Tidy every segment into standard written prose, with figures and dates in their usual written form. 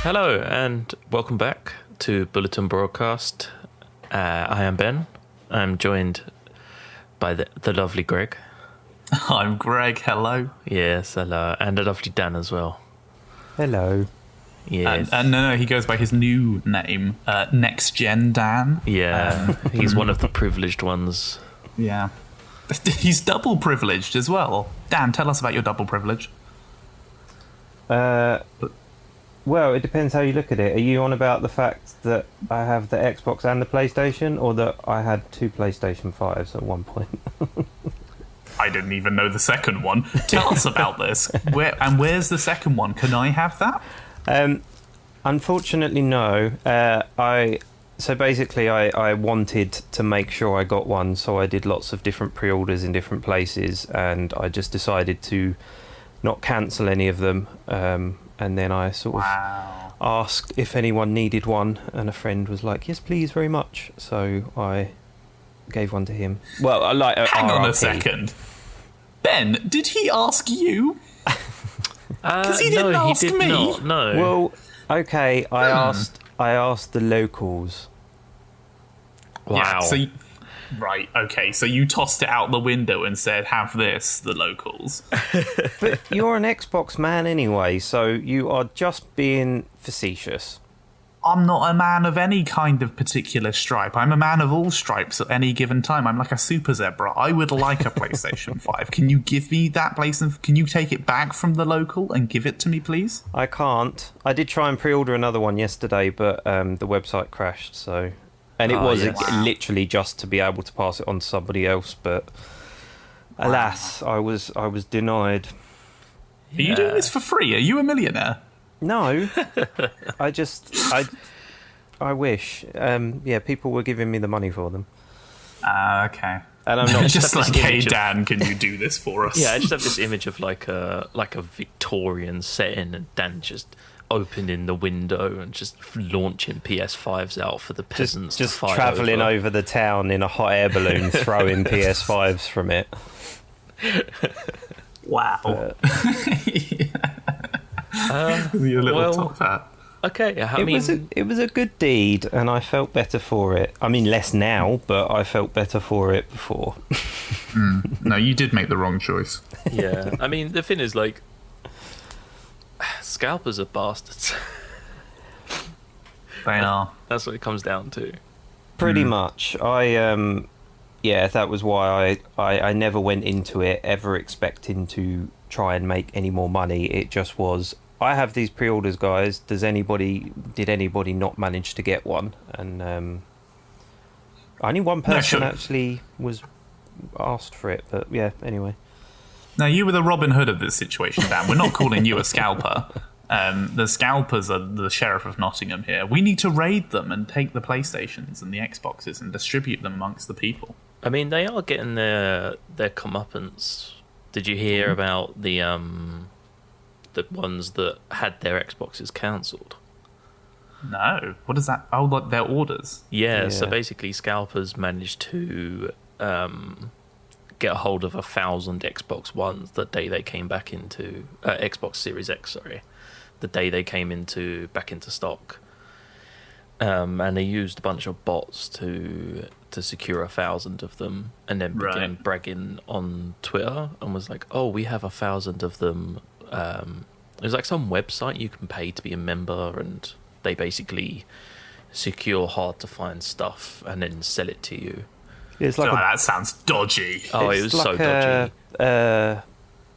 Hello and welcome back to Bulletin Broadcast. I am Ben. I'm joined by the lovely Greg. I'm Greg, hello. Yes, hello. And the lovely Dan as well. Hello. Yes. And no, he goes by his new name, Next Gen Dan. Yeah, he's one of the privileged ones. Yeah. He's double privileged as well. Dan, tell us about your double privilege. Well, it depends how you look at it. Are you on about the fact that I have the Xbox and the PlayStation, or that I had two PlayStation 5s at one point? I didn't even know the second one. Tell us about this. Where's the second one? Can I have that? Unfortunately, no. So basically, I wanted to make sure I got one, so I did lots of different pre-orders in different places, and I just decided to not cancel any of them. And then I sort of asked if anyone needed one, and a friend was like, "Yes, please, very much." So I gave one to him. Well, I like. Hang on a second, Ben. Did he ask you? Because he didn't ask me. Not, no. Well, okay. I asked the locals. Wow. Yeah, right, okay, so you tossed it out the window and said, have this, the locals. But you're an Xbox man anyway, so you are just being facetious. I'm not a man of any kind of particular stripe. I'm a man of all stripes at any given time. I'm like a super zebra. I would like a PlayStation 5. Can you give me that PlayStation? Can you take it back from the local and give it to me, please? I can't. I did try and pre-order another one yesterday, but the website crashed, so... And it was literally just to be able to pass it on to somebody else, but alas, I was denied. Are you doing this for free? Are you a millionaire? No, I wish. People were giving me the money for them. Okay. And I'm not just like, hey Dan, can you do this for us? Yeah, I just have this image of like a Victorian setting, and Dan just opening the window and just launching PS5s out for the peasants. Just travelling over the town in a hot air balloon, throwing PS5s from it. Wow. Your little top hat. Okay, it was a good deed, and I felt better for it. I mean, less now, but I felt better for it before. No, you did make the wrong choice. Yeah, I mean, the thing is, like, scalpers are bastards. They are. That's what it comes down to. Pretty much. That was why I never went into it ever expecting to try and make any more money. It just was, I have these pre-orders, guys. Did anybody not manage to get one? And only one person actually was asked for it, but yeah, anyway. Now, you were the Robin Hood of this situation, Dan. We're not calling you a scalper. The scalpers are the Sheriff of Nottingham here. We need to raid them and take the PlayStations and the Xboxes and distribute them amongst the people. I mean, they are getting their comeuppance. Did you hear about the ones that had their Xboxes cancelled? No. What is that? Oh, like their orders? Yeah, so basically scalpers managed to get a hold of 1,000 Xbox Ones the day they came back into Xbox Series X, the day they came back into stock, and they used a bunch of bots to secure 1,000 of them, and then began bragging on Twitter and was like, "Oh, we have 1,000 of them." It was like some website you can pay to be a member, and they basically secure hard to find stuff and then sell it to you. It's like that sounds dodgy. Oh, it was like so dodgy.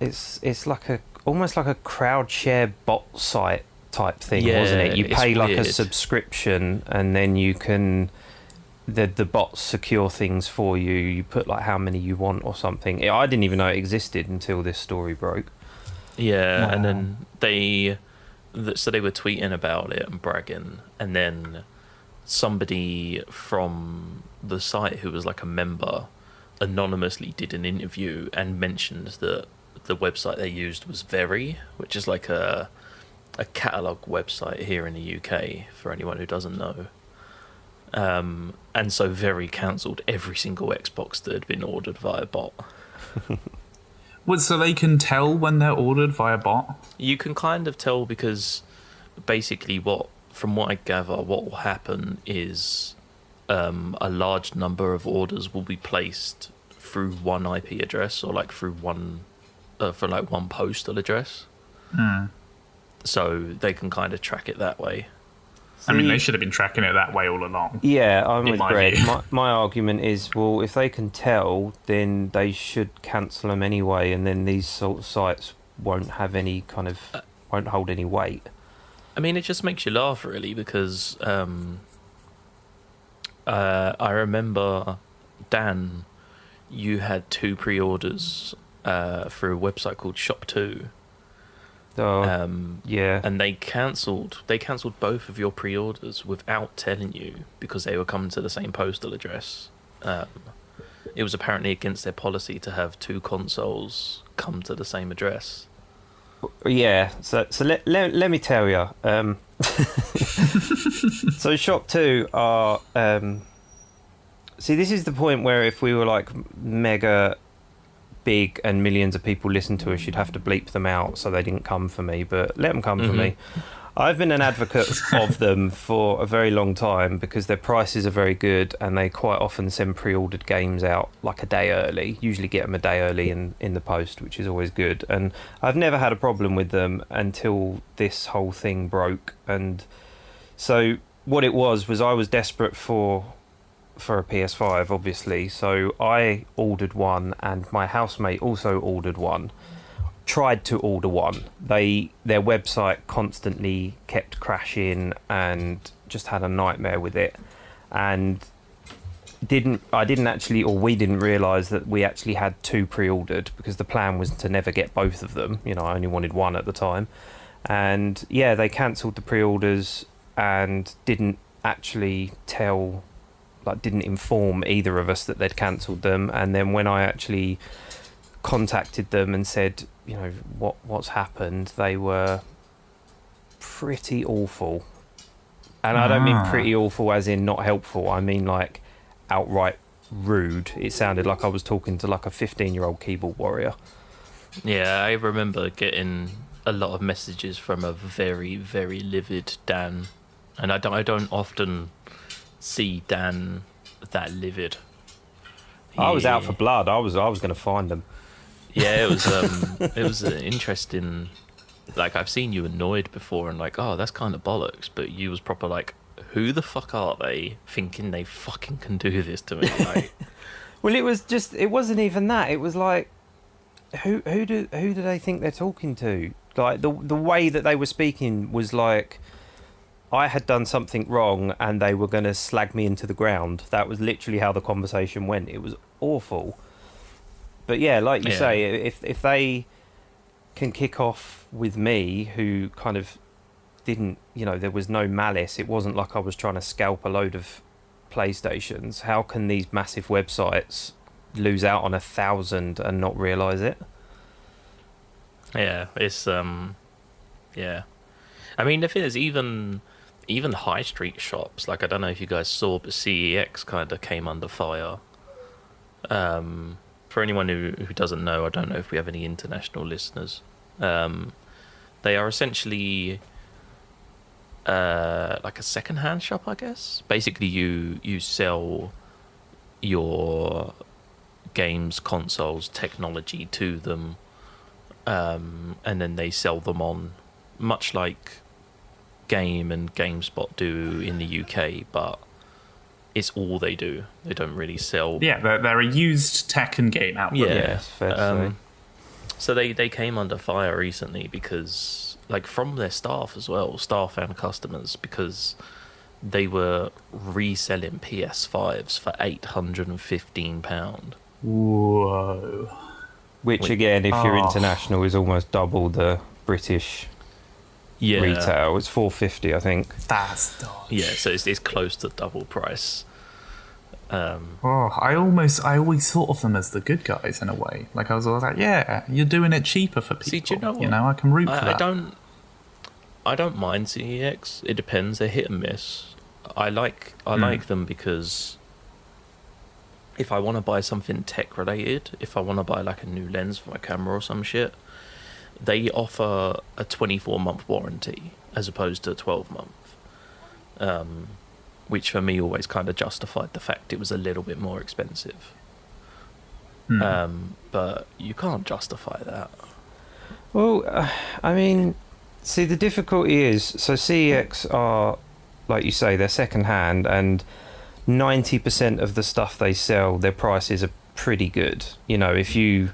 It's like almost like a crowd share bot site type thing, wasn't it? You pay like a subscription, and then you can the bots secure things for you. You put like how many you want or something. I didn't even know it existed until this story broke. Yeah, and then they were tweeting about it and bragging, and then somebody from the site who was like a member anonymously did an interview and mentioned that the website they used was Very, which is like a catalogue website here in the UK for anyone who doesn't know. And so Very cancelled every single Xbox that had been ordered via bot. So they can tell when they're ordered via bot? You can kind of tell because basically from what I gather, what will happen is a large number of orders will be placed through one IP address or like through one postal address. So they can kind of track it that way. I mean, they should have been tracking it that way all along. Yeah, I'm with Greg. view. My argument is, well, if they can tell, then they should cancel them anyway, and then these sort of sites won't have any kind of won't hold any weight. I mean, it just makes you laugh, really, because I remember, Dan, you had 2 pre-orders through a website called Shop2. Yeah. And they cancelled both of your pre-orders without telling you because they were coming to the same postal address. It was apparently against their policy to have 2 consoles come to the same address. Yeah, so let me tell you. So Shop 2 are... see, this is the point where if we were like mega big and millions of people listen to us, you'd have to bleep them out so they didn't come for me, but let them come for me. I've been an advocate of them for a very long time because their prices are very good and they quite often send pre-ordered games out like a day early, usually get them a day early in the post, which is always good. And I've never had a problem with them until this whole thing broke. And so what it was I was desperate for a PS5, obviously, so I ordered one and my housemate also ordered one. Tried to order one. Their website constantly kept crashing and just had a nightmare with it. And we didn't realise that we actually had 2 pre-ordered because the plan was to never get both of them. You know, I only wanted one at the time. And yeah, they cancelled the pre-orders and didn't actually didn't inform either of us that they'd cancelled them. And then when I actually contacted them and said, you know, what's happened, they were pretty awful. And I don't mean pretty awful as in not helpful, I mean like outright rude. It sounded like I was talking to like a 15-year-old keyboard warrior. Yeah, I remember getting a lot of messages from a very, very livid Dan, and I don't often see Dan that livid. I was out for blood. I was going to find them. Yeah, it was an interesting. Like, I've seen you annoyed before, and like, oh, that's kind of bollocks. But you was proper like, who the fuck are they thinking they fucking can do this to me? Like, well, it wasn't even that. It was like, who do they think they're talking to? Like the way that they were speaking was like I had done something wrong and they were going to slag me into the ground. That was literally how the conversation went. It was awful. But yeah, like you say, if they can kick off with me, who kind of didn't, you know, there was no malice. It wasn't like I was trying to scalp a load of PlayStations. How can these massive websites lose out on 1,000 and not realise it? Yeah, it's yeah. I mean, the thing is, even high street shops, like, I don't know if you guys saw, but CEX kind of came under fire. For anyone who doesn't know, I don't know if we have any international listeners. They are essentially like a second-hand shop, I guess. Basically, you sell your games, consoles, technology to them, and then they sell them on, much like Game and GameSpot do in the UK, but it's all they do. They don't really sell. Yeah, they're a used tech and game outlet. Yeah, fair to say. So they came under fire recently because, like, from their staff as well, staff and customers, because they were reselling PS5s for £815. Whoa. Which again, if you're international, is almost double the British retail. It's $450, I think. That's dodge. Yeah, so it's close to double price. I always thought of them as the good guys in a way. Like, I was always like, yeah, you're doing it cheaper for people. See, do you know what? You know, I can root for that. I don't mind CEX. It depends. They're hit and miss. I like them because if I want to buy something tech related, if I want to buy like a new lens for my camera or some shit, they offer a 24-month warranty as opposed to a 12-month, which for me always kind of justified the fact it was a little bit more expensive. But you can't justify that. Well, I mean, see, the difficulty is, so CEX are, like you say, they're second hand, and 90% of the stuff they sell, their prices are pretty good. You know, if you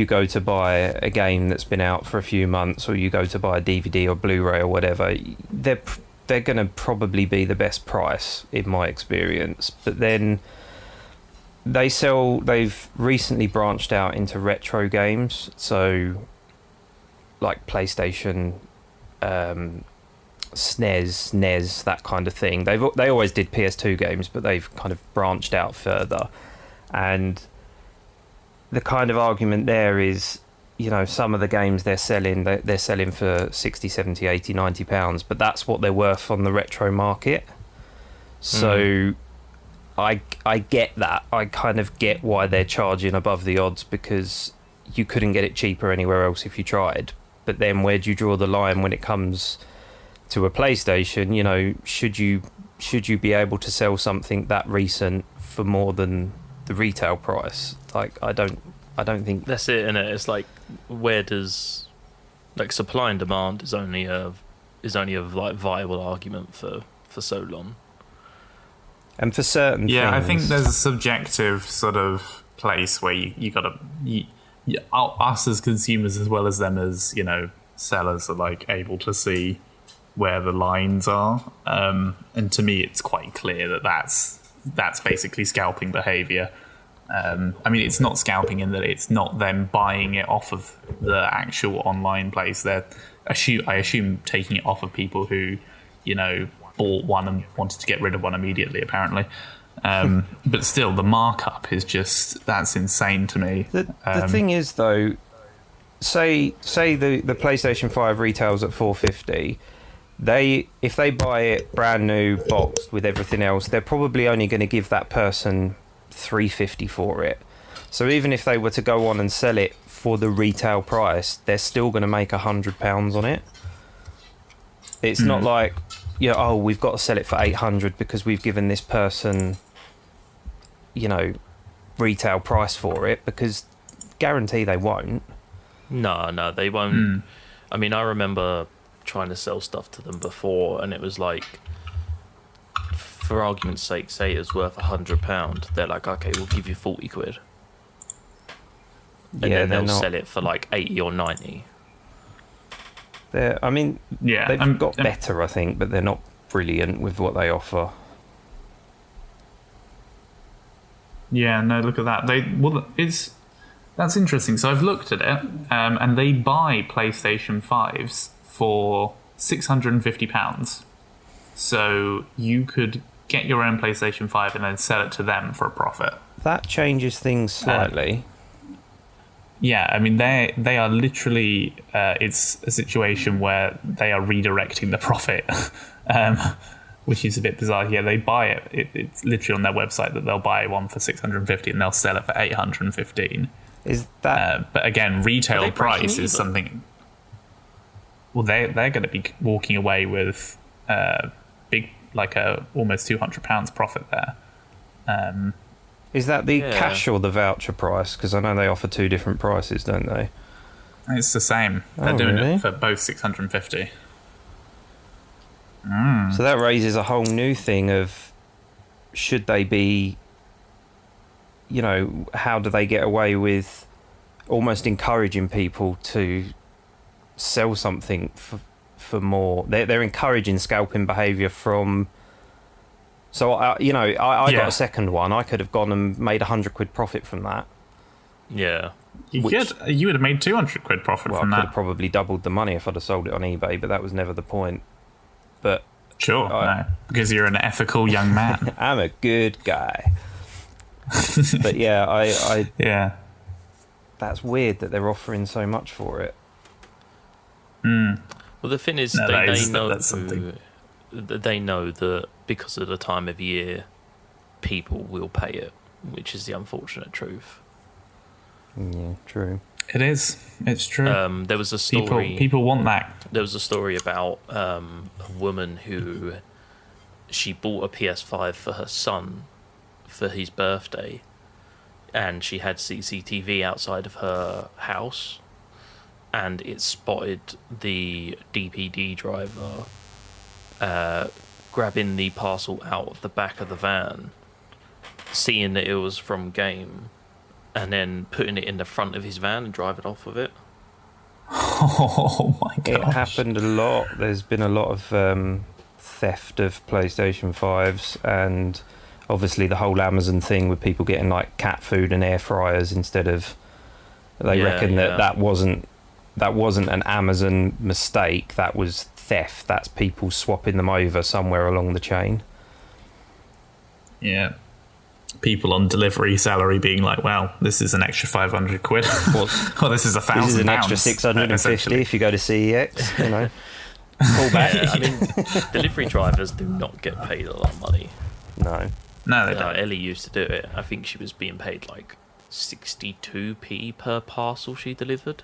go to buy a game that's been out for a few months, or you go to buy a DVD or Blu-ray or whatever, they're going to probably be the best price in my experience. But then they've recently branched out into retro games, so like PlayStation, SNES, NES, that kind of thing. They always did PS2 games, but they've kind of branched out further. And the kind of argument there is, you know, some of the games they're selling for 60, 70, 80, 90 pounds, but that's what they're worth on the retro market. So I get that. I kind of get why they're charging above the odds, because you couldn't get it cheaper anywhere else if you tried. But then where do you draw the line when it comes to a PlayStation? You know, should you be able to sell something that recent for more than the retail price? Like, I don't think That's it, innit? It's like, where does, like, supply and demand is only a like viable argument for so long. And for certain things, I think there's a subjective sort of place where you gotta, us as consumers as well as them as, you know, sellers are like able to see where the lines are. And to me, it's quite clear that that's basically scalping behavior. I mean, it's not scalping in that it's not them buying it off of the actual online place. I assume taking it off of people who, you know, bought one and wanted to get rid of one immediately, apparently. But still, the markup is that's insane to me. The thing is, though, say the PlayStation 5 retails at $450. If they buy it brand new, boxed with everything else, they're probably only going to give that person $350 for it. So even if they were to go on and sell it for the retail price, they're still going to make £100 on it. It's not like, we've got to sell it for $800 because we've given this person, you know, retail price for it, because guarantee they won't. No, they won't. I mean, I remember trying to sell stuff to them before, and it was like, for argument's sake, say it's worth £100, they're like, okay, we'll give you 40 quid. And then they'll sell it for like 80 or 90. They've got better, I think, but they're not brilliant with what they offer. Yeah, no, look at that. That's interesting. So I've looked at it, and they buy PlayStation 5s for £650. So you could get your own PlayStation 5 and then sell it to them for a profit. That changes things slightly. Yeah, I mean, they are literally... it's a situation where they are redirecting the profit, which is a bit bizarre. Yeah, they buy it. It's literally on their website that they'll buy one for $650 and they'll sell it for $815. Is that... but again, retail price is something... Well, they're going to be walking away with almost £200 profit there. Is that the cash or the voucher price? Because I know they offer two different prices, don't they? It's the same. They're doing it for both $650. So that raises a whole new thing of, should they be, you know, how do they get away with almost encouraging people to sell something for more? They're encouraging scalping behaviour from... So, I got a second one. I could have gone and made £100 profit from that. Yeah. You would have made £200 profit from that. I could have probably doubled the money if I'd have sold it on eBay, but that was never the point. But sure, no, because you're an ethical young man. I'm a good guy. But yeah, yeah. That's weird that they're offering so much for it. Well, the thing is, they know that because of the time of year, people will pay it. which is the unfortunate truth. Yeah, true. It is. It's true. There was a story. People want that. There was a story about a woman who she bought a PS5 for her son for his birthday, and she had CCTV outside of her house, and it spotted the DPD driver grabbing the parcel out of the back of the van, seeing that it was from game, and then putting it in the front of his van and driving off with it. Oh my god! It happened a lot. There's been a lot of theft of PlayStation 5s, and obviously the whole Amazon thing with people getting like cat food and air fryers instead of. They reckon that wasn't an Amazon mistake. That was theft. That's people swapping them over somewhere along the chain. Yeah. People on delivery salary being like, well, this is an extra 500 quid. Well, this is £1,000. This is an extra 650 if you go to CEX, you know. Pull back. Yeah, I mean, delivery drivers do not get paid a lot of money. No, they don't. Ellie used to do it. I think she was being paid like 62p per parcel she delivered.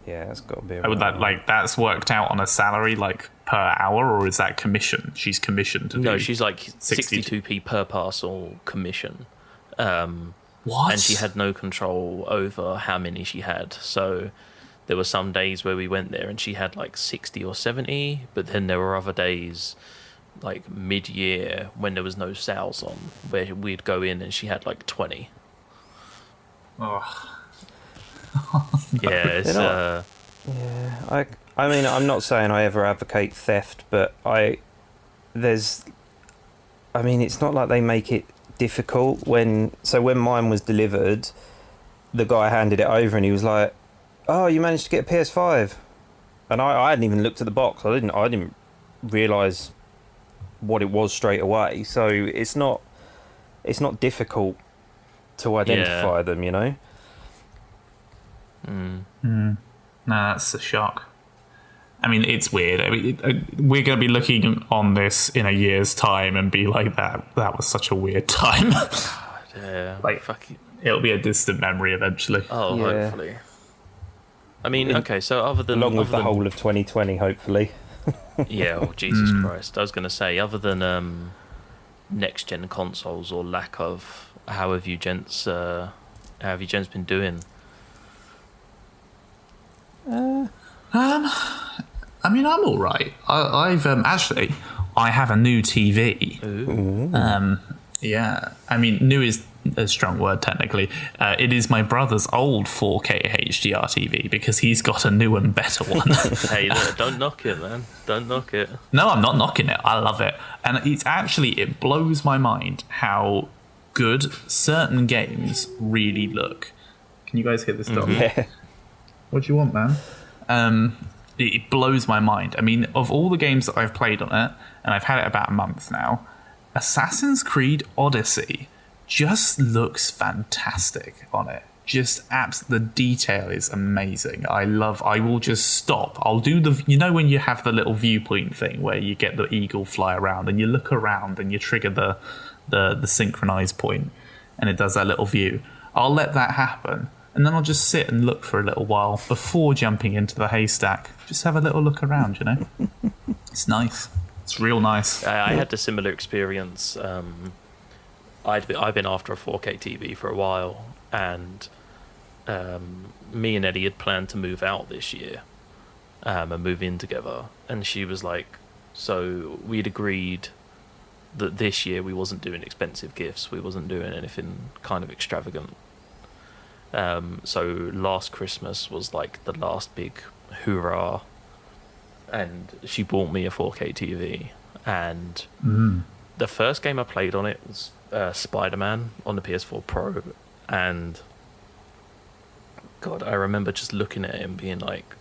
Yeah, that's got to be. Would that that's worked out on a salary like per hour, or is that commission? She's commissioned to do. No, she's like 62p per parcel commission. What? And she had no control over how many she had. So there were some days where we went there and she had like 60 or 70, but then there were other days like mid-year when there was no sales on where we'd go in and she had like 20. Oh. Yeah, it's yeah, I mean, I'm not saying I ever advocate theft, but it's not like they make it difficult. When mine was delivered, the guy handed it over and he was like, "Oh, you managed to get a PS5," and I hadn't even looked at the box. I didn't realise what it was straight away. So it's not difficult to identify them, you know. No, that's a shock. I mean, it's weird. I mean, we're going to be looking on this in a year's time and be like, that was such a weird time. Yeah, like, fuck it. It'll be a distant memory eventually. Oh, yeah. Hopefully. I mean, okay, so other than... Along with the whole of 2020, hopefully. Yeah, oh, Jesus Christ. I was going to say, other than next-gen consoles or lack of, how have you gents been doing? I mean, I'm all right. I've actually, I have a new TV. Ooh. Yeah. I mean, new is a strong word technically. It is my brother's old 4K HDR TV because he's got a new and better one. Hey, look, don't knock it, man. Don't knock it. No, I'm not knocking it. I love it. And it blows my mind how good certain games really look. Can you guys hear this dog? Yeah. What do you want, man? It blows my mind. I mean, of all the games that I've played on it, and I've had it about a month now, Assassin's Creed Odyssey just looks fantastic on it. The detail is amazing. I will just stop. I'll do when you have the little viewpoint thing where you get the eagle fly around and you look around and you trigger the synchronize point and it does that little view. I'll let that happen. And then I'll just sit and look for a little while before jumping into the haystack. Just have a little look around, you know? It's nice. It's real nice. I had a similar experience. I've been after a 4K TV for a while, and me and Eddie had planned to move out this year and move in together. And she was like, so we'd agreed that this year we wasn't doing expensive gifts. We wasn't doing anything kind of extravagant. So last Christmas was like the last big hoorah, and she bought me a 4K TV, and the first game I played on it was Spider-Man on the PS4 Pro, and God, I remember just looking at it and being like,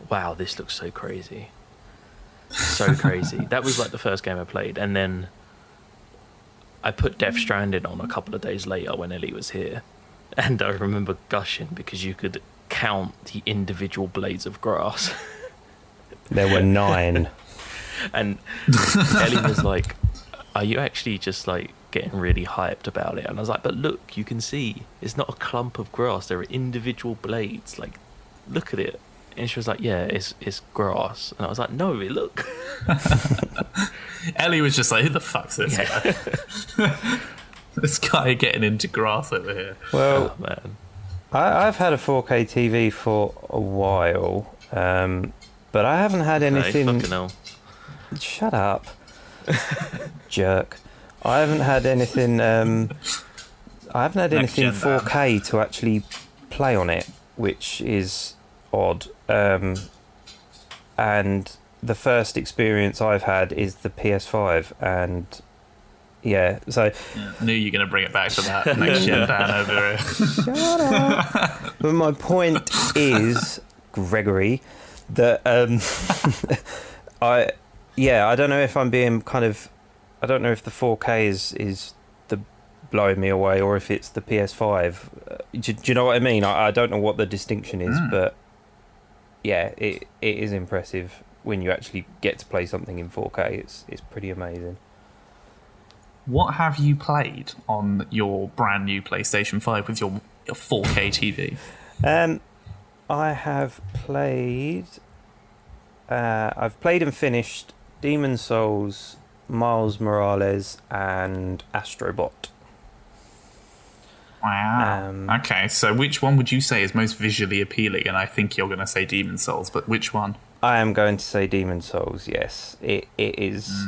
wow, this looks so crazy. So crazy. That was like the first game I played, and then I put Death Stranding on a couple of days later when Ellie was here. And I remember gushing because you could count the individual blades of grass. There were 9. And Ellie was like, are you actually just like getting really hyped about it? And I was like, but look, you can see it's not a clump of grass. There are individual blades. Like, look at it. And she was like, yeah, it's grass. And I was like, no, look. Ellie was just like, who the fuck's this guy? This guy getting into grass over here. Well, Oh, man. I've had a 4K TV for a while, but I haven't had anything. Hey, fucking hell. Shut up, jerk! I haven't had anything. I haven't had anything Next gen 4K to actually play on it, which is odd. And the first experience I've had is the PS5, and yeah, so Knew you were going to bring it back to that next gen Dan over here. shut up. But my point is, Gregory, that I don't know if I'm being kind of, I don't know if the 4K is the blowing me away or if it's the PS5. Do you know what I mean? I don't know what the distinction is, but yeah, it is impressive when you actually get to play something in 4K. It's pretty amazing. What have you played on your brand new PlayStation 5 with your 4K TV? I have played. I've played and finished Demon's Souls, Miles Morales, and Astrobot. Wow. Okay, so which one would you say is most visually appealing? And I think you're going to say Demon's Souls, but which one? I am going to say Demon's Souls. Yes, it is.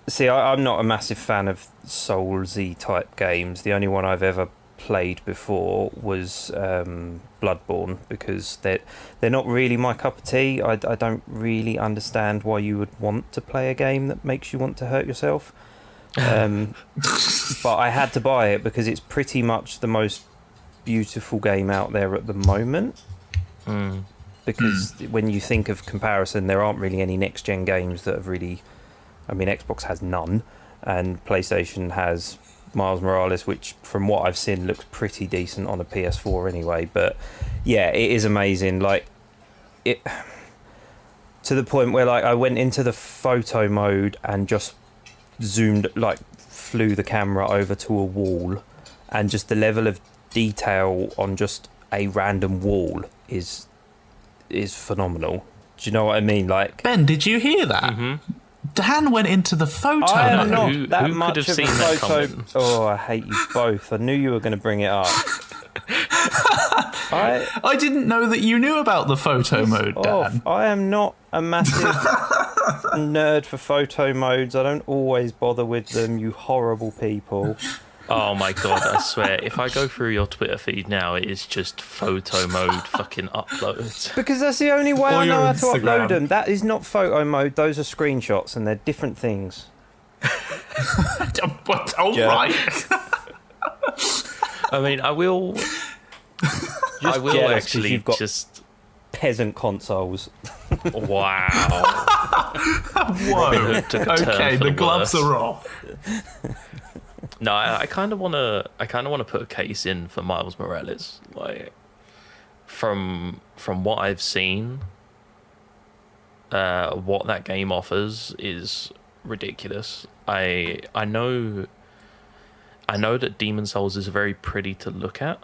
See, I'm not a massive fan of Soulsy type games. The only one I've ever played before was Bloodborne, because they're not really my cup of tea. I don't really understand why you would want to play a game that makes you want to hurt yourself. But I had to buy it because it's pretty much the most beautiful game out there at the moment. Because when you think of comparison, there aren't really any next gen games that have really. I mean, Xbox has none, and PlayStation has Miles Morales, which, from what I've seen, looks pretty decent on a PS4 anyway. But yeah, it is amazing. Like, it to the point where, like, I went into the photo mode and just zoomed, like, flew the camera over to a wall, and just the level of detail on just a random wall is phenomenal. Do you know what I mean? Like, Ben, did you hear that? Mm-hmm. Dan went into the photo I am mode. not Who that could much have of seen a that photo. comment? Oh, I hate you both. I knew you were going to bring it up. I didn't know that you knew about the photo mode, Dan. I am not a massive nerd for photo modes. I don't always bother with them, you horrible people. Oh my god, I swear, if I go through your Twitter feed now, it is just photo mode fucking uploads. Because that's the only way Or I know your how to Instagram. upload them. That is not photo mode, those are screenshots, and they're different things. All right. I mean, I will Just jealous 'cause actually you've got just... peasant consoles. Wow. Whoa. Hood took a turn Okay, for the the gloves worse. are off. No, I kind of want to put a case in for Miles Morales. Like, from what I've seen, what that game offers is ridiculous. I know that Demon's Souls is very pretty to look at,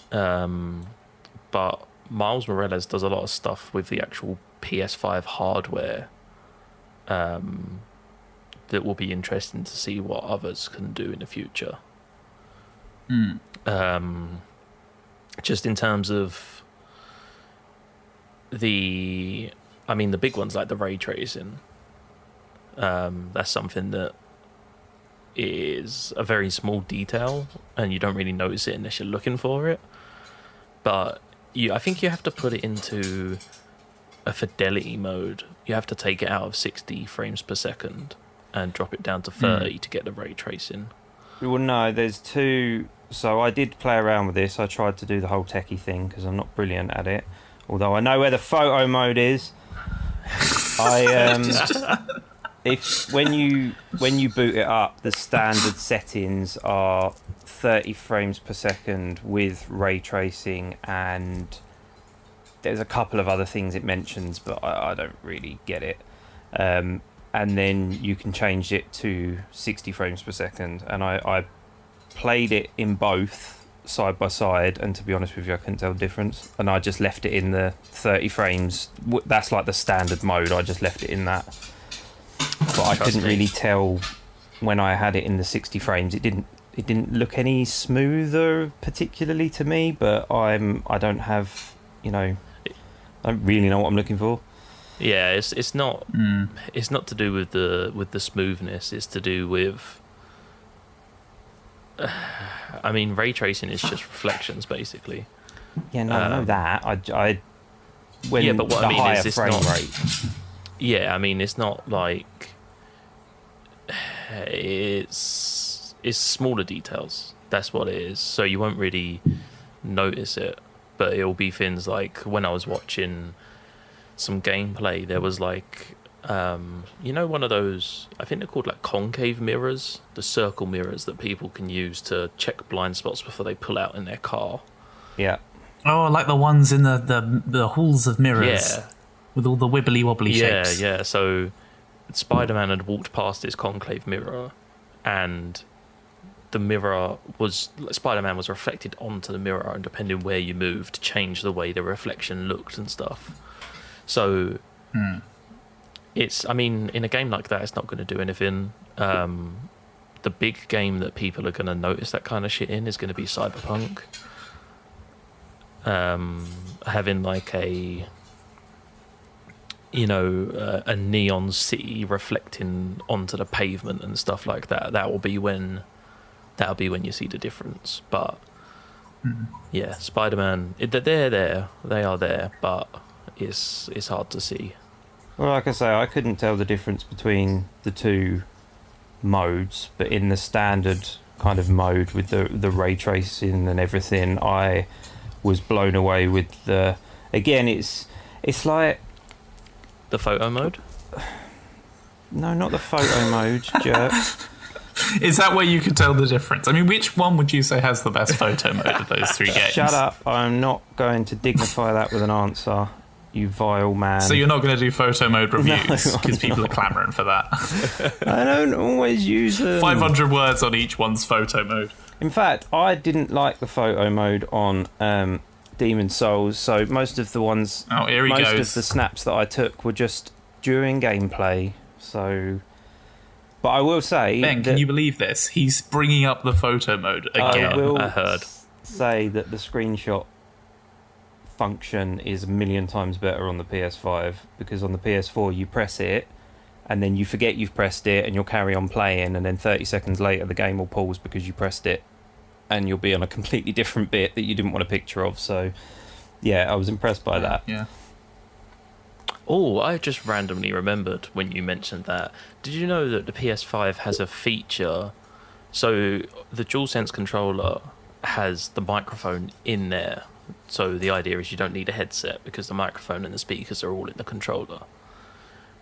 but Miles Morales does a lot of stuff with the actual PS5 hardware that will be interesting to see what others can do in the future. Just in terms of the big ones like the ray tracing. That's something that is a very small detail, and you don't really notice it unless you're looking for it. But I think you have to put it into a fidelity mode. You have to take it out of 60 frames per second and drop it down to 30 to get the ray tracing. Well, no, there's two. So I did play around with this. I tried to do the whole techie thing because I'm not brilliant at it. Although I know where the photo mode is. If when you boot it up, the standard settings are 30 frames per second with ray tracing, and there's a couple of other things it mentions, but I don't really get it. and then you can change it to 60 frames per second. And I played it in both side by side, and to be honest with you, I couldn't tell the difference. And I just left it in the 30 frames. That's like the standard mode. I just left it in that. But I couldn't really tell when I had it in the 60 frames. It didn't look any smoother particularly to me, but I don't have, I don't really know what I'm looking for. Yeah, it's not to do with the smoothness. It's to do with I mean, ray tracing is just reflections basically. Yeah, no, I know that. But what I mean is it's frame not rate. Yeah, I mean it's not like it's smaller details. That's what it is. So you won't really notice it, but it'll be things like when I was watching some gameplay, there was like one of those, I think they're called like concave mirrors, the circle mirrors that people can use to check blind spots before they pull out in their car. Yeah. Oh, like the ones in the halls of mirrors. Yeah. With all the wibbly wobbly shapes. Yeah. So Spider-Man had walked past this concave mirror, and Spider-Man was reflected onto the mirror, and depending where you moved, changed the way the reflection looked and stuff. So I mean, in a game like that, it's not going to do anything. The big game that people are going to notice that kind of shit in is going to be Cyberpunk. Having like a neon city reflecting onto the pavement and stuff like that. That'll be when you see the difference. But yeah, Spider-Man, they are there, but it's hard to see. Well, like I say, I couldn't tell the difference between the two modes, but in the standard kind of mode with the ray tracing and everything, I was blown away with the. Again, it's like the photo mode. No, not the photo mode, jerk. Is that where you could tell the difference? I mean, which one would you say has the best photo mode of those three games? Shut up! I'm not going to dignify that with an answer. You vile man. So you're not going to do photo mode reviews because people are clamouring for that. I don't always use them. 500 words on each one's photo mode. In fact, I didn't like the photo mode on Demon's Souls, so most of the ones, of the snaps that I took were just during gameplay. So, but I will say, Ben, can you believe this? He's bringing up the photo mode again. I heard. Say that the screenshot function is a million times better on the PS5, because on the PS4 you press it and then you forget you've pressed it and you'll carry on playing, and then 30 seconds later the game will pause because you pressed it and you'll be on a completely different bit that you didn't want a picture of. So yeah, I was impressed by that. Yeah. Oh, I just randomly remembered when you mentioned that. Did you know that the PS5 has a feature? So the DualSense controller has the microphone in there. So the idea is you don't need a headset because the microphone and the speakers are all in the controller.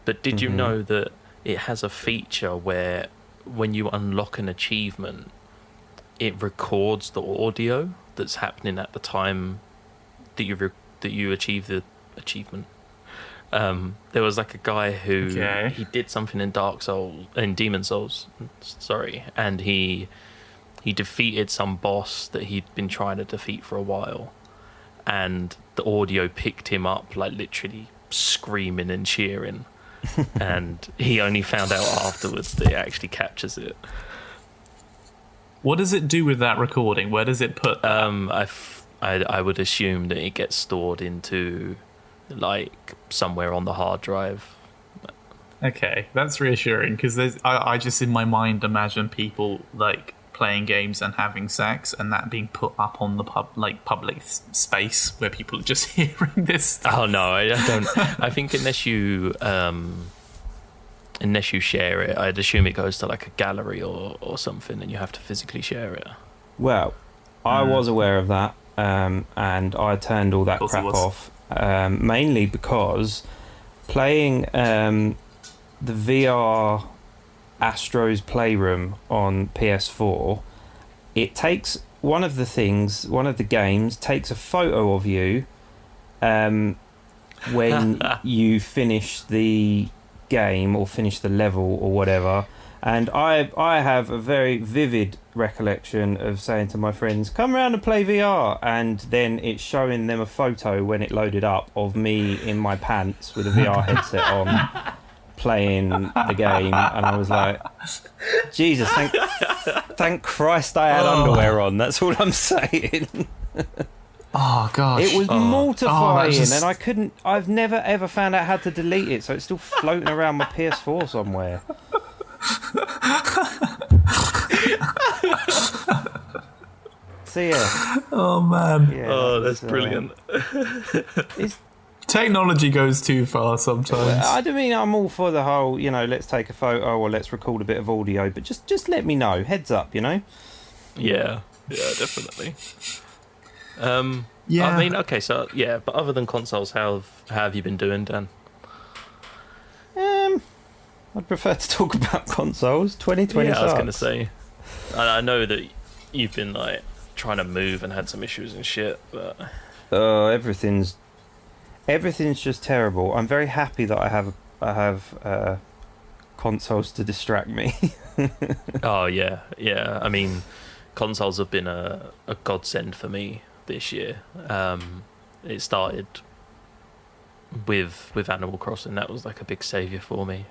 But did you know that it has a feature where when you unlock an achievement, it records the audio that's happening at the time that you achieve the achievement? There was like a guy who he did something in Demon's Souls, and he defeated some boss that he'd been trying to defeat for a while. And the audio picked him up, like literally screaming and cheering. And he only found out afterwards that it actually captures it. What does it do with that recording? Where does it put that? I would assume that it gets stored into like somewhere on the hard drive. Okay, that's reassuring, because I just in my mind imagine people like playing games and having sex, and that being put up on the public space where people are just hearing this stuff. Oh no, I don't. I think unless you share it, I'd assume it goes to like a gallery or something, and you have to physically share it. Well, I was aware of that, and I turned all that crap off, mainly because playing the VR Astro's Playroom on PS4, it takes one of the games takes a photo of you when you finish the game or finish the level or whatever. And I have a very vivid recollection of saying to my friends, come around and play VR, and then it's showing them a photo when it loaded up of me in my pants with a VR headset on playing the game, and I was like, Jesus, thank Christ I had underwear on, that's all I'm saying. Oh gosh, it was mortifying, just... and I've never ever found out how to delete it, so it's still floating around my PS4 somewhere. So yeah. Oh man. Yeah, that's brilliant. Technology goes too far sometimes. I don't mean I'm all for the whole, let's take a photo or let's record a bit of audio, but just let me know, heads up, Yeah, definitely. Yeah. I mean, okay, so yeah, but other than consoles, how have you been doing, Dan? I'd prefer to talk about consoles. 2020. Yeah, I was going to say. I know that you've been like trying to move and had some issues and shit, but everything's just terrible. I'm very happy that I have consoles to distract me. Oh yeah. I mean, consoles have been a godsend for me this year. It started with Animal Crossing. That was like a big saviour for me.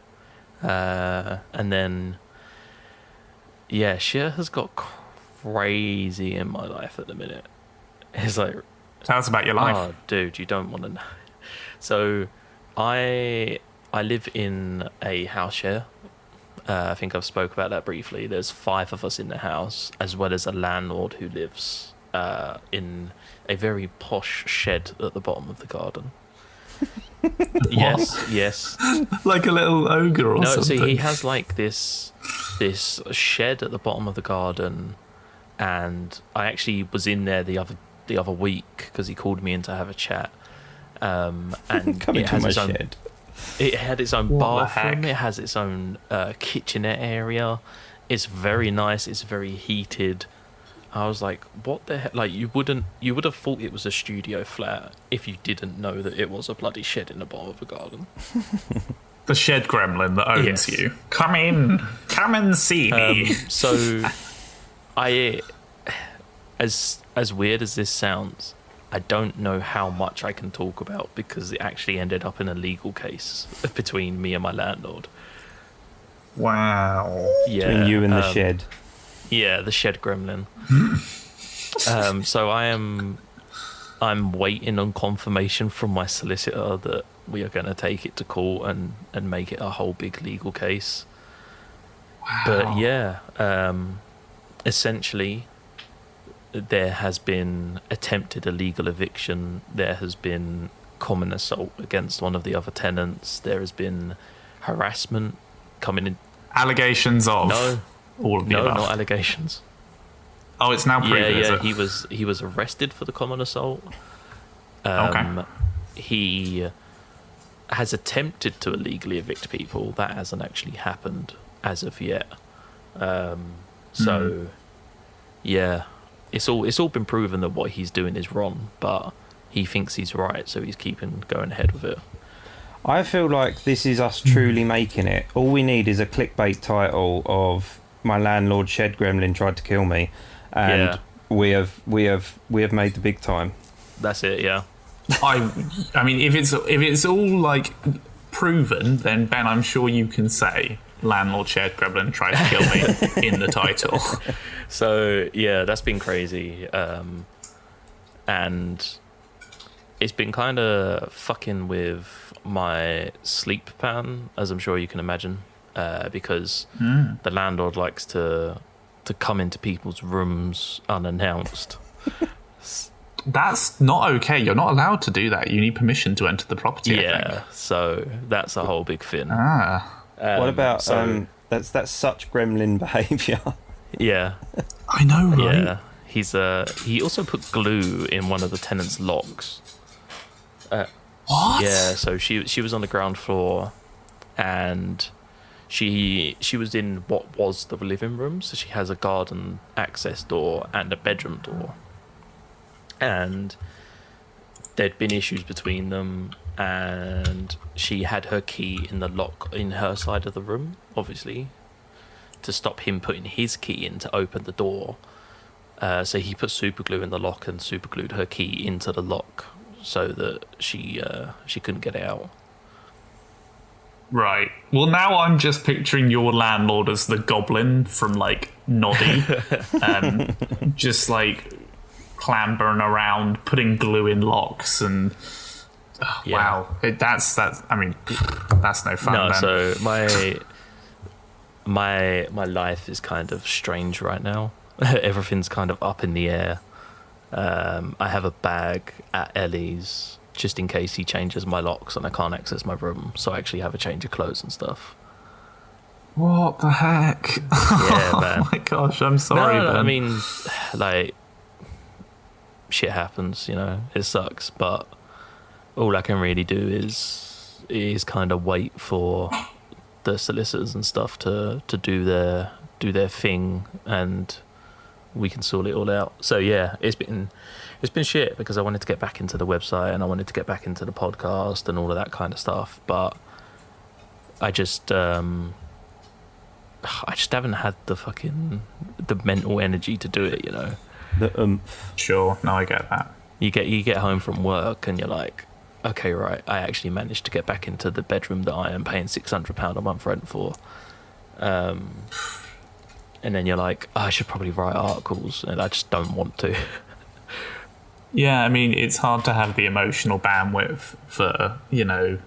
And then, yeah, shit has got crazy in my life at the minute. It's like, tell us about your life. Oh, dude, you don't want to know. So, I live in a house share. I think I've spoke about that briefly. There's 5 of us in the house, as well as a landlord who lives in a very posh shed at the bottom of the garden. Yes. Like a little ogre or something. No, see, he has like this shed at the bottom of the garden, and I actually was in there the other week because he called me in to have a chat. And it has its own shed. It had its own bathroom. It has its own kitchenette area. It's very nice. It's very heated. I was like, what the heck? Like, you would have thought it was a studio flat if you didn't know that it was a bloody shed in the bottom of a garden. The shed gremlin that owns you. Come in. Come and see me. So, as weird as this sounds, I don't know how much I can talk about because it actually ended up in a legal case between me and my landlord. Wow. Yeah. Between you and the shed. Yeah, the shed gremlin. So I'm waiting on confirmation from my solicitor that we are going to take it to court and make it a whole big legal case. Wow. But yeah, essentially, there has been attempted illegal eviction. There has been common assault against one of the other tenants. There has been harassment coming in. Allegations of? No. All of the above. Not allegations. Oh, it's now proven. Yeah. He was arrested for the common assault. Okay. He has attempted to illegally evict people. That hasn't actually happened as of yet. Yeah, it's all been proven that what he's doing is wrong, but he thinks he's right, so he's keeping going ahead with it. I feel like this is us truly making it. All we need is a clickbait title of "My landlord shed gremlin tried to kill me," and we have made the big time. That's it. Yeah. I mean, if it's all like proven, then Ben, I'm sure you can say landlord shed gremlin tried to kill me in the title. So yeah, that's been crazy, and it's been kind of fucking with my sleep pattern, as I'm sure you can imagine, because the landlord likes to come into people's rooms unannounced. That's not okay. You're not allowed to do that. You need permission to enter the property. Yeah, so that's a whole big thing. What about that's such gremlin behaviour? Yeah, I know, right? Yeah, he also put glue in one of the tenants' locks. What? Yeah, so she was on the ground floor, and she was in what was the living room. So she has a garden access door and a bedroom door, and there'd been issues between them. and she had her key in the lock in her side of the room, obviously, to stop him putting his key in to open the door. So he put super glue in the lock and super glued her key into the lock so that she couldn't get it out. Right. Well, now I'm just picturing your landlord as the goblin from, like, Noddy. Just, like, clambering around, putting glue in locks, and... Oh, Yeah. Wow. That's no fun, No, then. so my life is kind of strange right now. Everything's kind of up in the air. I have a bag at Ellie's just in case he changes my locks and I can't access my room, so I actually have a change of clothes and stuff. What the heck? Yeah, man. Oh my gosh, I'm sorry, No, Ben. I mean, like, shit happens, you know, it sucks, but all I can really do is kind of wait for the solicitors and stuff to do their thing, and we can sort it all out. So yeah, it's been shit because I wanted to get back into the website and I wanted to get back into the podcast and all of that kind of stuff, but I just haven't had the mental energy to do it, you know. The oomph. Sure, no, I get that. You get home from work and you're like, okay, right, I actually managed to get back into the bedroom that I am paying £600 a month rent for. And then you're like, I should probably write articles, and I just don't want to. Yeah, I mean, it's hard to have the emotional bandwidth for, you know,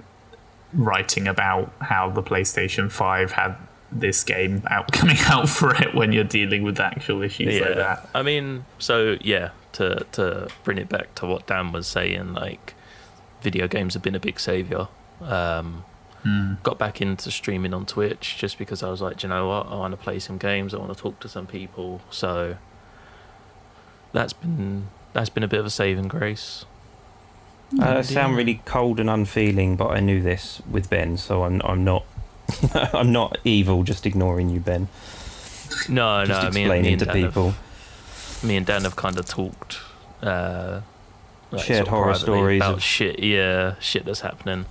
writing about how the PlayStation 5 had this game coming out for it when you're dealing with actual issues like that. I mean, so yeah, to bring it back to what Dan was saying, like, video games have been a big saviour. Got back into streaming on Twitch just because I was like, do you know what, I want to play some games, I want to talk to some people, so that's been a bit of a saving grace. I sound really cold and unfeeling, but I knew this with Ben, so I'm not I'm not evil, just ignoring you, Ben. No, Just no, explaining to people. Me and Dan have kind of talked, like, Shared sort of horror privately stories about of- shit that's happening.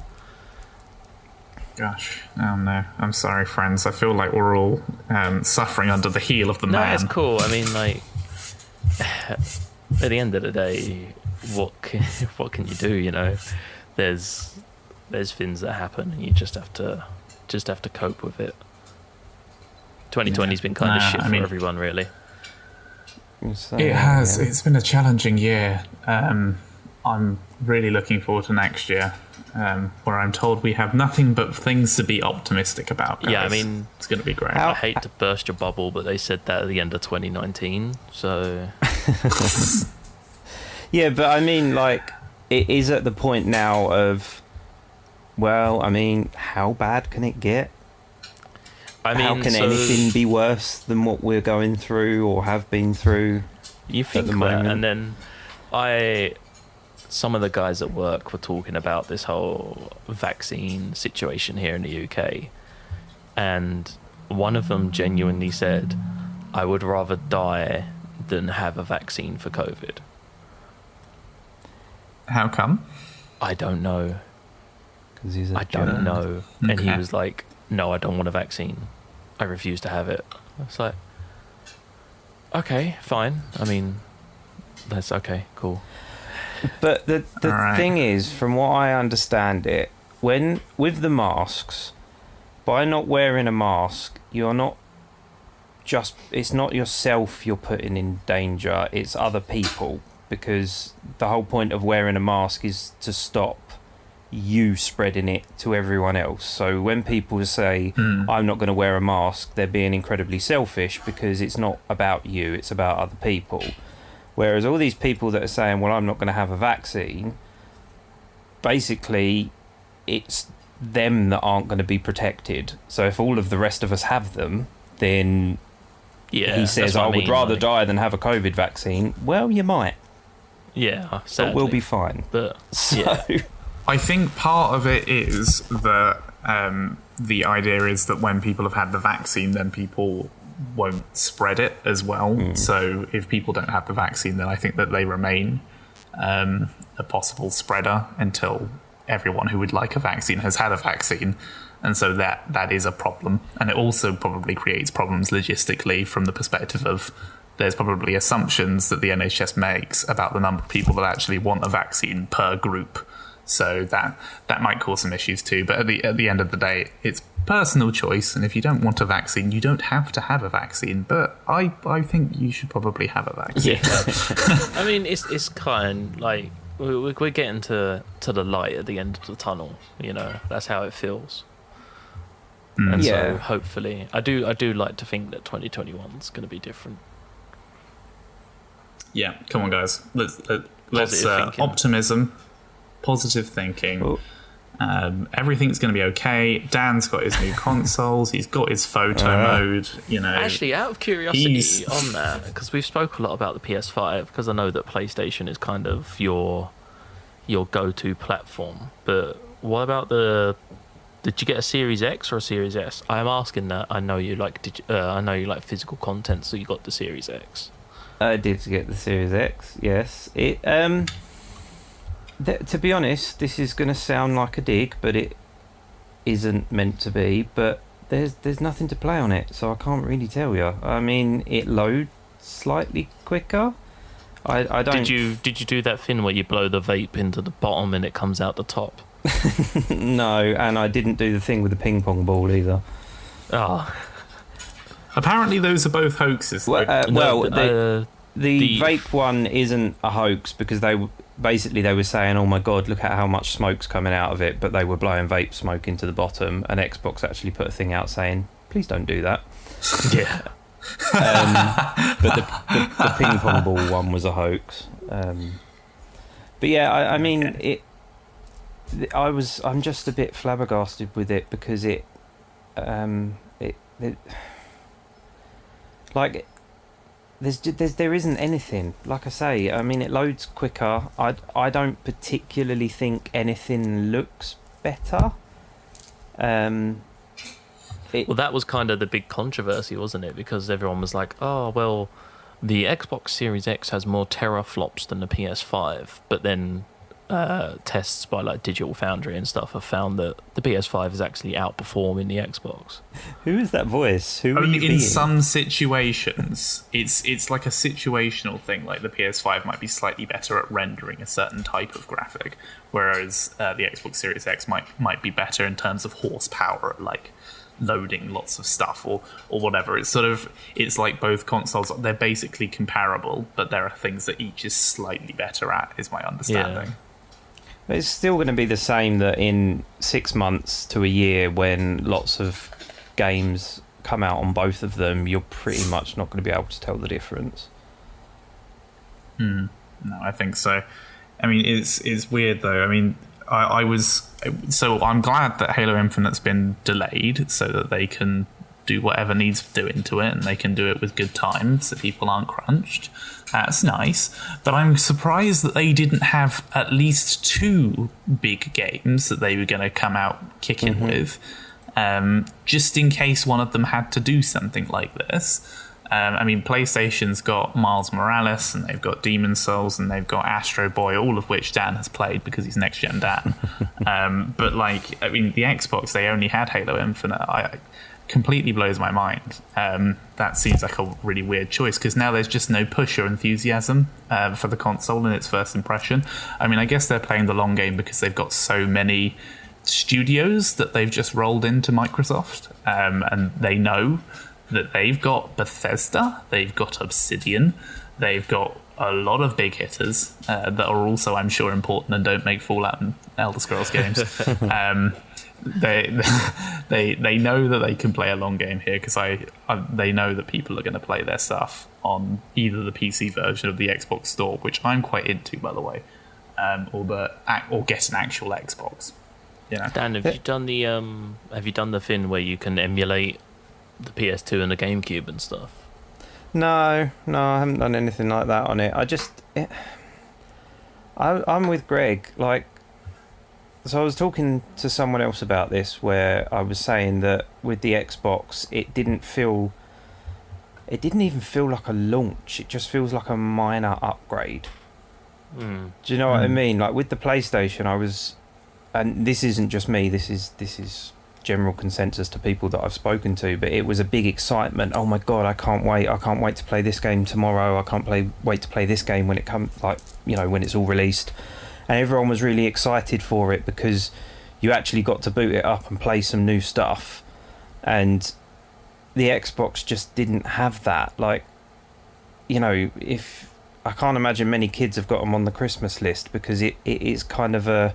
Gosh, oh no, I'm sorry, friends. I feel like we're all suffering under the heel of the No, man. it's cool. I mean, like, at the end of the day, what can you do? You know, there's things that happen, and you just have to cope with it. 2020's been kind of shit for everyone, really. It has. Yeah. It's been a challenging year. I'm really looking forward to next year, where I'm told we have nothing but things to be optimistic about. Guys. Yeah, I mean, it's going to be great. I hate to burst your bubble, but they said that at the end of 2019. So Yeah, but I mean, like, it is at the point now of, well, I mean, how bad can it get? I mean, how can so anything be worse than what we're going through or have been through? you think the that, moment? and then some of the guys at work were talking about this whole vaccine situation here in the UK, and one of them genuinely said, I would rather die than have a vaccine for COVID. How come? I don't know. 'Cause he's a I don't jerk. know. And he Okay. was like, no, I don't want a vaccine. I refuse to have it. It's like, okay, fine. I mean, that's okay, cool. But the All right. thing is, from what I understand it, when with the masks, by not wearing a mask, you're not just, it's not yourself you're putting in danger, it's other people, because the whole point of wearing a mask is to stop you spreading it to everyone else. So when people say, I'm not going to wear a mask, they're being incredibly selfish because it's not about you, it's about other people. Whereas all these people that are saying, well, I'm not going to have a vaccine, basically it's them that aren't going to be protected. So if all of the rest of us have them, then Yeah, he says, that's what I would mean, rather like, die than have a COVID vaccine. Well, you might, Yeah, but sadly. we'll be fine. But So, yeah, I think part of it is that the idea is that when people have had the vaccine, then people won't spread it as well. So if people don't have the vaccine, then I think that they remain a possible spreader until everyone who would like a vaccine has had a vaccine, and so that is a problem. And it also probably creates problems logistically from the perspective of there's probably assumptions that the NHS makes about the number of people that actually want a vaccine per group. So that might cause some issues too. But at the end of the day, it's personal choice, and if you don't want a vaccine, you don't have to have a vaccine. But I think you should probably have a vaccine. Yeah. I mean, it's kind like we're getting to the light at the end of the tunnel. You know, that's how it feels. And so hopefully, I do like to think that 2021 is going to be different. Yeah, come on, guys. Let's optimism, positive thinking. Cool. Everything's going to be okay. Dan's got his new consoles. He's got his photo mode. You know, actually, out of curiosity on that, because we've spoke a lot about the PS5, because I know that PlayStation is kind of your go-to platform. But what about did you get a Series X or a Series S? I am asking that. I know you like physical content, so you got the Series X. I did get the Series X. Yes. It. To be honest, this is going to sound like a dig, but it isn't meant to be. But there's nothing to play on it, so I can't really tell you. I mean, it loads slightly quicker. I don't. Did you do that thing where you blow the vape into the bottom and it comes out the top? No, and I didn't do the thing with the ping pong ball either. Oh. Apparently, those are both hoaxes. The vape one isn't a hoax because they were saying, "Oh my god, look at how much smoke's coming out of it," but they were blowing vape smoke into the bottom. And Xbox actually put a thing out saying, "Please don't do that." Yeah. But the ping pong ball one was a hoax. But yeah, I mean it. I'm just a bit flabbergasted with it because it like there isn't anything. Like I say, I mean it loads quicker. I don't particularly think anything looks better. Well, that was kind of the big controversy, wasn't it? Because everyone was like, "Oh, well, the Xbox Series X has more teraflops than the PS5," but then tests by like Digital Foundry and stuff have found that the PS5 is actually outperforming the Xbox. Who is that voice? Who are Only you being? in some situations. It's like a situational thing. Like the PS5 might be slightly better at rendering a certain type of graphic, whereas the Xbox Series X might be better in terms of horsepower, like loading lots of stuff or whatever. It's like both consoles. They're basically comparable, but there are things that each is slightly better at, is my understanding. Yeah. It's still going to be the same that in 6 months to a year, when lots of games come out on both of them, you're pretty much not going to be able to tell the difference. No, I think so. I mean, it's weird though. I mean, I'm glad that Halo Infinite's been delayed so that they can do whatever needs doing to it, and they can do it with good time so people aren't crunched. That's nice. But I'm surprised that they didn't have at least 2 big games that they were going to come out kicking with, just in case one of them had to do something like this. I mean, PlayStation's got Miles Morales, and they've got Demon's Souls, and they've got Astro Boy, all of which Dan has played because he's next gen Dan. But like, I mean, the Xbox, they only had Halo Infinite. Completely blows my mind. That seems like a really weird choice because now there's just no push or enthusiasm for the console in its first impression. I mean, I guess they're playing the long game because they've got so many studios that they've just rolled into Microsoft, and they know that they've got Bethesda, they've got Obsidian, they've got a lot of big hitters that are also, I'm sure, important and don't make Fallout and Elder Scrolls games. They know that they can play a long game here because they know that people are going to play their stuff on either the PC version of the Xbox Store, which I'm quite into, by the way, or get an actual Xbox. Yeah. Dan, have you done the thing where you can emulate the PS2 and the GameCube and stuff? No, I haven't done anything like that on it. I'm with Greg. Like, so I was talking to someone else about this, where I was saying that with the Xbox, it didn't even feel like a launch. It just feels like a minor upgrade. Do you know what I mean? Like with the PlayStation, I was and this isn't just me. This is general consensus to people that I've spoken to. But it was a big excitement. Oh my god, I can't wait! I can't wait to play this game tomorrow. I can't wait to play this game when it comes, like, you know, when it's all released. And everyone was really excited for it because you actually got to boot it up and play some new stuff. And the Xbox just didn't have that. Like, you know, if I can't imagine many kids have got them on the Christmas list because it is kind of a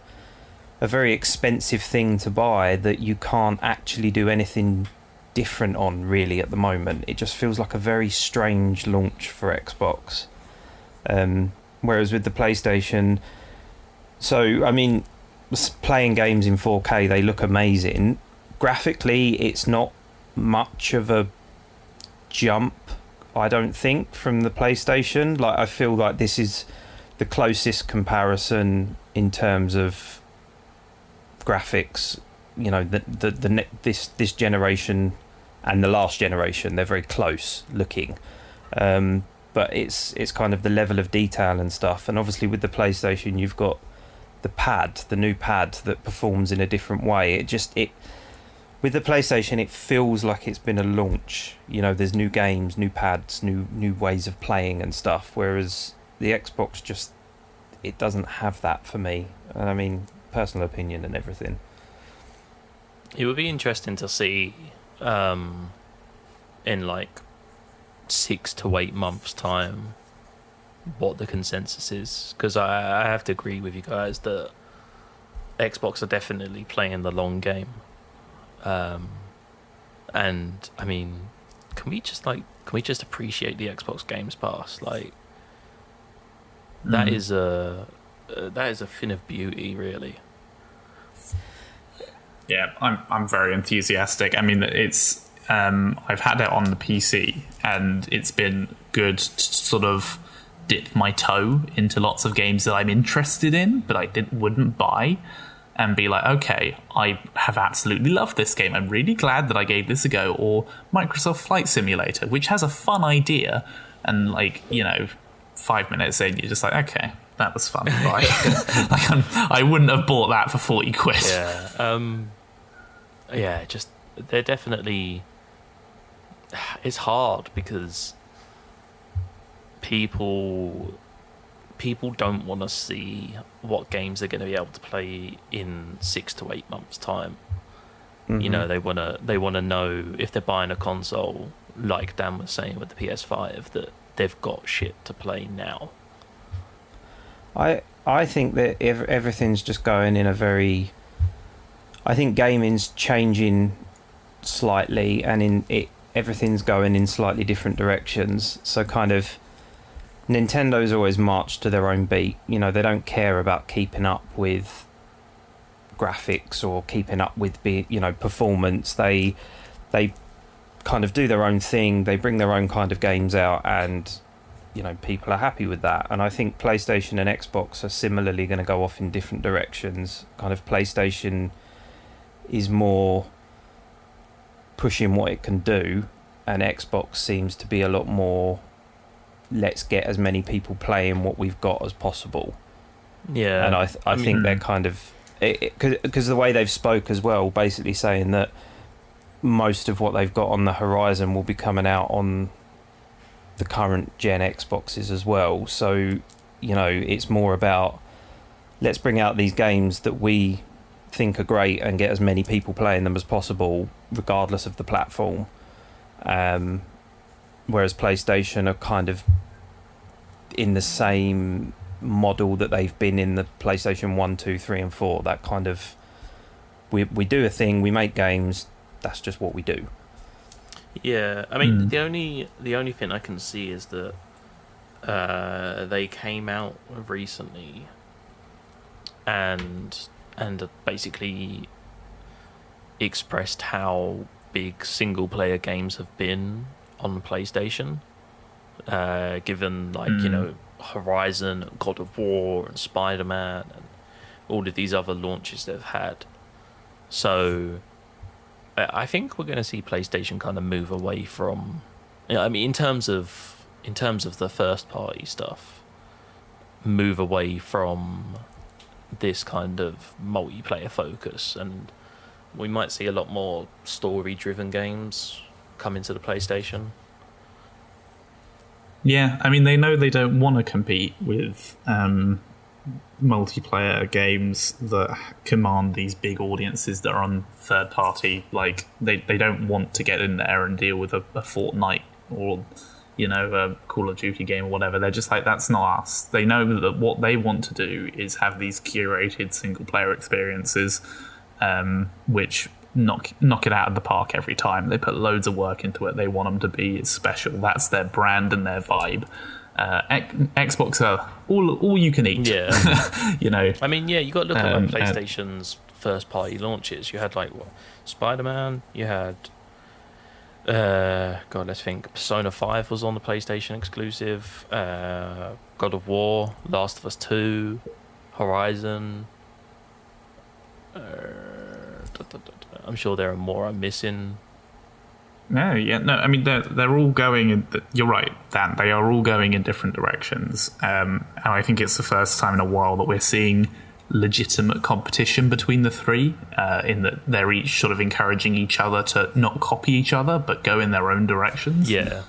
very expensive thing to buy that you can't actually do anything different on really at the moment. It just feels like a very strange launch for Xbox. Whereas with the PlayStation, so I mean, playing games in 4K, they look amazing. Graphically, it's not much of a jump, I don't think, from the PlayStation. Like, I feel like this is the closest comparison in terms of graphics. You know, this generation and the last generation, they're very close looking, but it's kind of the level of detail and stuff. And obviously with the PlayStation, you've got the new pad that performs in a different way. With the PlayStation, it feels like it's been a launch. You know, there's new games, new pads, new ways of playing and stuff. Whereas the Xbox it doesn't have that for me. And I mean, personal opinion and everything. It would be interesting to see in like 6 to 8 months' time what the consensus is, because I have to agree with you guys that Xbox are definitely playing the long game. And I mean, can we just appreciate the Xbox Games Pass? Like, that is a thing of beauty, really. Yeah, I'm very enthusiastic. I mean, it's I've had it on the PC, and it's been good to sort of dip my toe into lots of games that I'm interested in, but I wouldn't buy, and be like, okay, I have absolutely loved this game. I'm really glad that I gave this a go. Or Microsoft Flight Simulator, which has a fun idea, and like, you know, 5 minutes in, you're just like, okay, that was fun, right? Like, I wouldn't have bought that for 40 quid. Yeah, just they're definitely. It's hard because people don't want to see what games they're going to be able to play in 6 to 8 months' time. Mm-hmm. You know, they want to know if they're buying a console, like Dan was saying with the PS5, that they've got shit to play now. I think that everything's just going in a very. I think gaming's changing slightly, and everything's going in slightly different directions. So kind of. Nintendo's always marched to their own beat. You know, they don't care about keeping up with graphics or keeping up with performance. They kind of do their own thing. They bring their own kind of games out, and you know, people are happy with that. And I think PlayStation and Xbox are similarly going to go off in different directions. Kind of PlayStation is more pushing what it can do, and Xbox seems to be a lot more, let's get as many people playing what we've got as possible. Yeah, and I think they're kind of, because the way they've spoke as well, basically saying that most of what they've got on the horizon will be coming out on the current gen Xboxes as well. So, you know, it's more about, let's bring out these games that we think are great and get as many people playing them as possible, regardless of the platform. Whereas PlayStation are kind of in the same model that they've been in the PlayStation 1, 2, 3 and 4. That kind of, we do a thing, we make games, that's just what we do. Yeah, I mean, the only thing I can see is that they came out recently and basically expressed how big single player games have been on PlayStation, given you know, Horizon, God of War, and Spider-Man, and all of these other launches they've had. So I think we're going to see PlayStation kind of move away from, you know, I mean, in terms of the first party stuff, move away from this kind of multiplayer focus, and we might see a lot more story-driven games come into the PlayStation. Yeah, I mean, they know they don't want to compete with multiplayer games that command these big audiences that are on third party. Like, they don't want to get in there and deal with a Fortnite or, a Call of Duty game or whatever. They're just like, that's not us. They know that what they want to do is have these curated single player experiences, which knock it out of the park every time. They put loads of work into it. They want them to be special. That's their brand and their vibe. Xbox are all you can eat. Yeah. I mean, yeah, you got to look at PlayStation's first party launches. You had Spider-Man. You had let's think. Persona 5 was on the PlayStation exclusive. God of War, Last of Us 2, Horizon. I'm sure there are more I'm missing. No. I mean, they're all going in. You're right, Dan. They are all going in different directions. And I think it's the first time in a while that we're seeing legitimate competition between the three. In that they're each sort of encouraging each other to not copy each other, but go in their own directions. Yeah.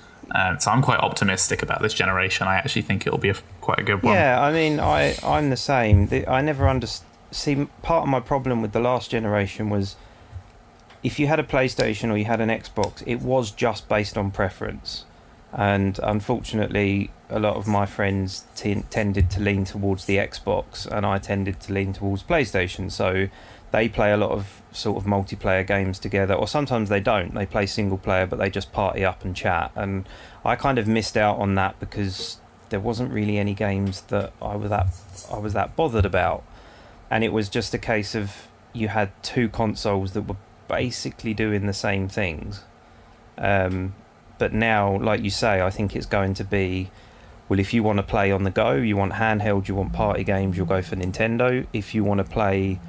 So I'm quite optimistic about this generation. I actually think it'll be quite a good one. Yeah, I mean, I'm the same. I never understood. See, part of my problem with the last generation was, if you had a PlayStation or you had an Xbox, it was just based on preference. And unfortunately, a lot of my friends tended to lean towards the Xbox, and I tended to lean towards PlayStation. So they play a lot of sort of multiplayer games together, or sometimes they don't. They play single player, but they just party up and chat. And I kind of missed out on that because there wasn't really any games that I was that bothered about. And it was just a case of you had two consoles that were basically doing the same things. But now, like you say, I think it's going to be, well, if you want to play on the go, you want handheld, you want party games, you'll go for Nintendo. If you want to play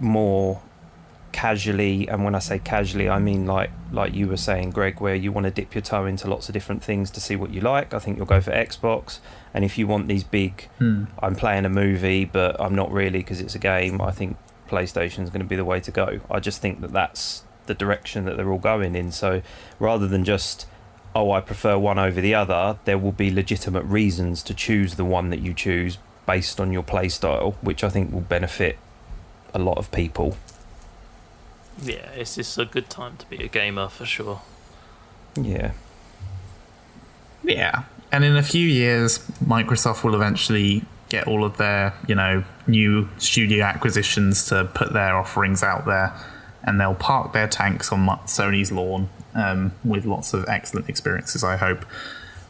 more casually, and when I say casually, I mean like you were saying, Greg, where you want to dip your toe into lots of different things to see what you like, I think you'll go for Xbox. And if you want these big, I'm playing a movie, but I'm not really because it's a game, I think PlayStation is going to be the way to go. I just think that that's the direction that they're all going in. So rather than just, I prefer one over the other, there will be legitimate reasons to choose the one that you choose based on your play style, which I think will benefit a lot of people. Yeah, it's just a good time to be a gamer for sure. Yeah. Yeah. And in a few years, Microsoft will eventually get all of their, new studio acquisitions to put their offerings out there, and they'll park their tanks on Sony's lawn with lots of excellent experiences, I hope.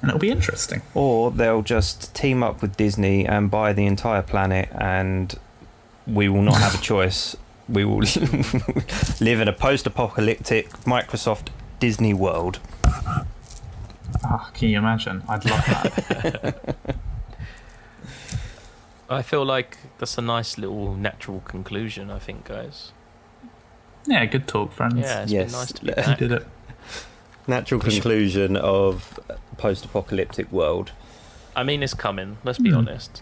And it'll be interesting. Or they'll just team up with Disney and buy the entire planet, and we will not have a choice. We will live in a post-apocalyptic Microsoft Disney world. Oh, can you imagine? I'd love that. I feel like that's a nice little natural conclusion, I think, guys. Yeah, good talk, friends. Yeah, it's been nice to be back. You did it. Natural conclusion of post-apocalyptic world. I mean, it's coming. Let's be honest.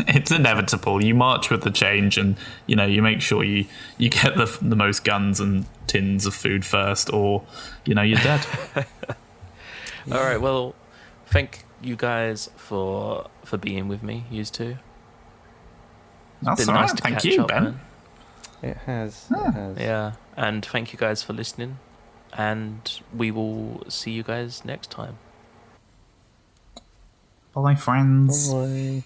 It's inevitable. You march with the change, and you make sure you get the most guns and tins of food first, or you're dead. All right. Well, thank you guys for being with me. You two. That's all right. Thank you, Ben. Man. It has. Yeah, and thank you guys for listening, and we will see you guys next time. Bye, friends. Bye.